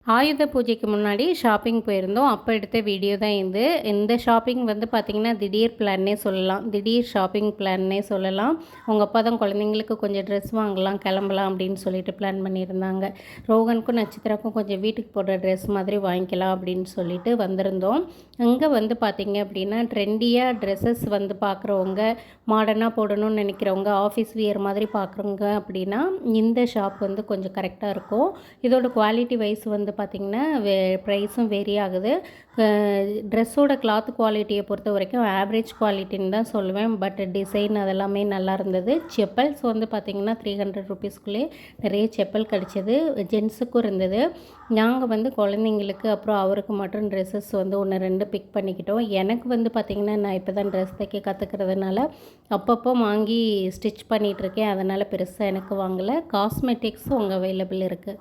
ஆயுத பூஜைக்கு முன்னாடி ஷாப்பிங் போயிருந்தோம். அப்போ எடுத்த வீடியோ தான் இது. இந்த ஷாப்பிங் வந்து பார்த்திங்கன்னா திடீர் பிளான்னே சொல்லலாம். திடீர் ஷாப்பிங் பிளான்னே சொல்லலாம். அவங்க அப்பா தான் குழந்தைங்களுக்கு கொஞ்சம் ட்ரெஸ் வாங்கலாம், கிளம்பலாம் அப்படின்னு சொல்லிட்டு பிளான் பண்ணியிருந்தாங்க. ரோகனுக்கும் நட்சத்திராக்கும் கொஞ்சம் வீட்டுக்கு போடுற ட்ரெஸ் மாதிரி வாங்கிக்கலாம் அப்படின்னு சொல்லிட்டு வந்திருந்தோம். அங்கே வந்து பார்த்திங்க அப்படின்னா ட்ரெண்டியாக ட்ரெஸ்ஸஸ் வந்து பார்க்குறவங்க, மாடர்னாக போடணும்னு நினைக்கிறவங்க, ஆஃபீஸ் வியர் மாதிரி பார்க்குறவங்க அப்படின்னா இந்த ஷாப் வந்து கொஞ்சம் கரெக்டாக இருக்கும். இதோட குவாலிட்டி வைஸ் வந்து பார்த்திங்கன்னா ப்ரைஸும் வேரி ஆகுது. ட்ரெஸ்ஸோட கிளாத் குவாலிட்டியை பொறுத்த வரைக்கும் ஆவரேஜ் குவாலிட்டின்னு தான் சொல்லுவேன். பட் டிசைன் அதெல்லாமே நல்லா இருந்தது. செப்பல்ஸ் வந்து பார்த்திங்கன்னா 300 ருபீஸ்க்குள்ளே நிறைய செப்பல் கிடச்சிது. ஜென்ஸுக்கும் இருந்தது. நாங்கள் வந்து குழந்தைங்களுக்கு அப்புறம் அவருக்கு மட்டும் ட்ரெஸ்ஸஸ் வந்து 1, 2 பிக் பண்ணிக்கிட்டோம். எனக்கு வந்து பார்த்திங்கன்னா நான் இப்போ தான் ட்ரெஸ் தைக்க கற்றுக்கிறதுனால அப்பப்போ வாங்கி ஸ்டிச் பண்ணிகிட்ருக்கேன். அதனால் பெருசாக எனக்கு வாங்கலை. காஸ்மெட்டிக்ஸும் அங்கே அவைலபிள் இருக்குது.